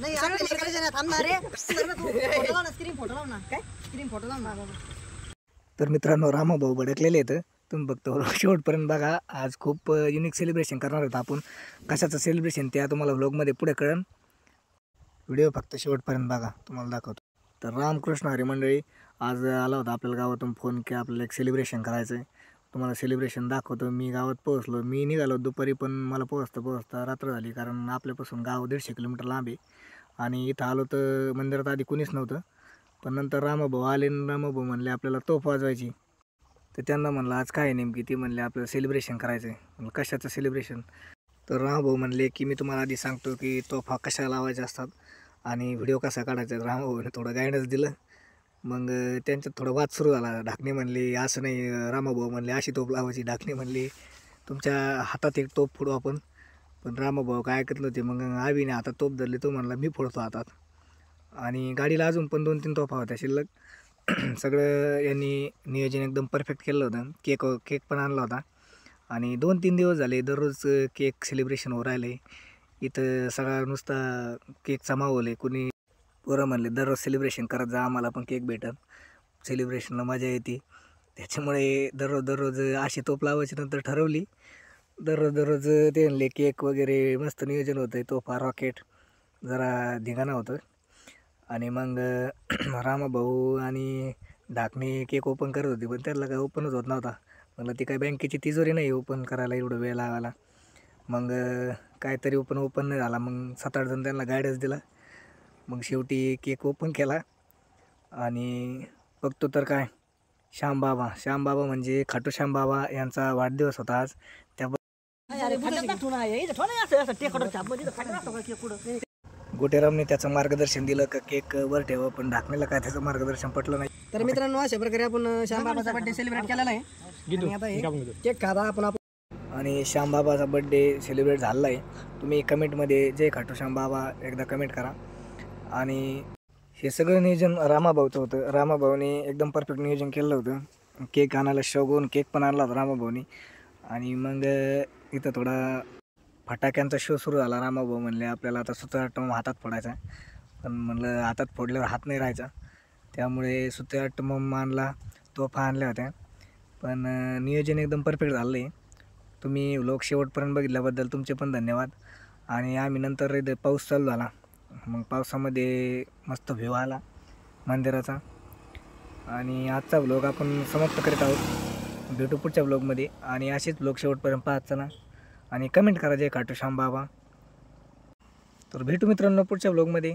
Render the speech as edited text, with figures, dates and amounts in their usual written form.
नाही आपल्याला करायचं नाही थांब ना रे फोटो लाव ना स्क्रीन फोटो लाव ना काय स्क्रीन फोटो लाव ना तर मित्रांनो रामाभाऊ भडकलेले आहेत तुम्ही बघतो शेवटपर्यंत बघा. आज खूप युनिक सेलिब्रेशन करणार आहोत आपण. कशाचं सेलिब्रेशन त्या तुम्हाला व्लॉगमध्ये पुढे कळेल. व्हिडिओ फक्त शेवटपर्यंत बघा तुम्हाला दाखवतो. तर रामकृष्ण हरी मंडळी आज आला होता आपल्याला गावातून फोन की आपल्याला एक सेलिब्रेशन करायचं आहे. तुम्हाला सेलिब्रेशन दाखवतो. मी गावात पोहोचलो. मी निघालो दुपारी पण मला पोहोचता रात्र झाली कारण आपल्यापासून गाव 150 किलोमीटर लांब आहे. आणि इथं आलो तर मंदिरात आधी कोणीच नव्हतं. पण नंतर रामाभाऊ आले आणि रामाभाऊ म्हणले आपल्याला तोफ वाजवायची. तर त्यांना म्हणलं आज काय नेमकी ती म्हणले आपल्याला सेलिब्रेशन करायचं आहे. म्हणलं कशाचं सेलिब्रेशन. तर रामभाऊ म्हणले की मी तुम्हाला आधी सांगतो की तोफा कशा लावायच्या असतात आणि व्हिडिओ कसा काढायचा. रामभाऊने थोडं गायडन्स दिलं. मग त्यांच्यात थोडा वाद सुरू झाला. ढाकणे म्हणले असं नाही, रामाभाऊ म्हणले अशी तोफ लावायची. ढाकणे म्हणले तुमच्या हातात एक तोफ फोडू आपण. पण रामाभाऊ काय ऐकत नव्हते. मग आवीने हातात तोफ धरली. तो म्हणला मी फोडतो हातात. आणि गाडीला अजून पण 2-3 तोफा होत्या शिल्लक. सगळं यांनी नियोजन एकदम परफेक्ट केलं होतं. केक पण आणला होता. आणि 2-3 दिवस झाले दररोज केक सेलिब्रेशन हो राहिले. इथं सगळा नुसता केकचा माहोल आहे. कुणी पोरं म्हणले दररोज सेलिब्रेशन करत जा आम्हाला पण केक भेटल. सेलिब्रेशनला मजा येते. त्याच्यामुळे दररोज अशी तोफ लावायची नंतर ठरवली. दररोज ते म्हणले केक वगैरे मस्त नियोजन होतं. तोफा रॉकेट जरा धिंगाणा होतं. आणि मग रामाभाऊ आणि ढाकणे केक ओपन करत होते पण त्याला काय ओपनच होत नव्हता. म्हणलं ती काय बँकेची तिजोरी नाही ओपन करायला एवढं वेळ लावायला. मग काहीतरी ओपन नाही झाला. मग 7-8 जण त्यांना गायडन्स दिला. मग शेवटी केक ओपन केला. आणि बघतो तर काय श्यामबाबा म्हणजे खाटू श्यामबाबा यांचा वाढदिवस होता आज. त्या गोटेरामने त्याचं मार्गदर्शन दिलं का केक वर ठेवा. पण ढाकणीला काय त्याचं मार्गदर्शन पटलं नाही. तर मित्रांनो अशा प्रकारे आपण श्यामबाबाचा बर्थडे सेलिब्रेट केलेला आहे. केक खाता आपण. आणि श्यामबाबाचा बर्थडे सेलिब्रेट झाला आहे. तुम्ही कमेंटमध्ये जय खाटू श्यामबाबा एकदा कमेंट करा. आणि हे सगळं नियोजन रामाभाऊचं होतं. रामाभाऊने एकदम परफेक्ट नियोजन केलं होतं. केक आणायला शोगून केक पण आणला होता रामाभाऊनी. आणि मग इथं थोडा फटाक्यांचा शो सुरू झाला. रामाभाऊ म्हणले आपल्याला आता सुतळाटम हातात फोडायचा. पण म्हणलं हातात फोडल्यावर हात नाही राहायचा. त्यामुळे सुतळाटम आणला, तोफा आणल्या होत्या. पण नियोजन एकदम परफेक्ट झालं आहे. तुम्ही व्लॉग शेवटपर्यंत बघितल्याबद्दल तुमचे पण धन्यवाद. आणि आम्ही नंतर इथं पाऊस चालू झाला. मग पावसामध्ये मस्त व्ह्यू आला मंदिराचा. आणि आजचा व्लॉग आपण समाप्त करीत आहोत. भेटू पुढच्या व्लॉगमध्ये. आणि असेच व्लॉग शेवटपर्यंत पाहत चला. आणि कमेंट करा जय खाटू श्यामबाबा. तर भेटू मित्रांनो पुढच्या व्लॉगमध्ये.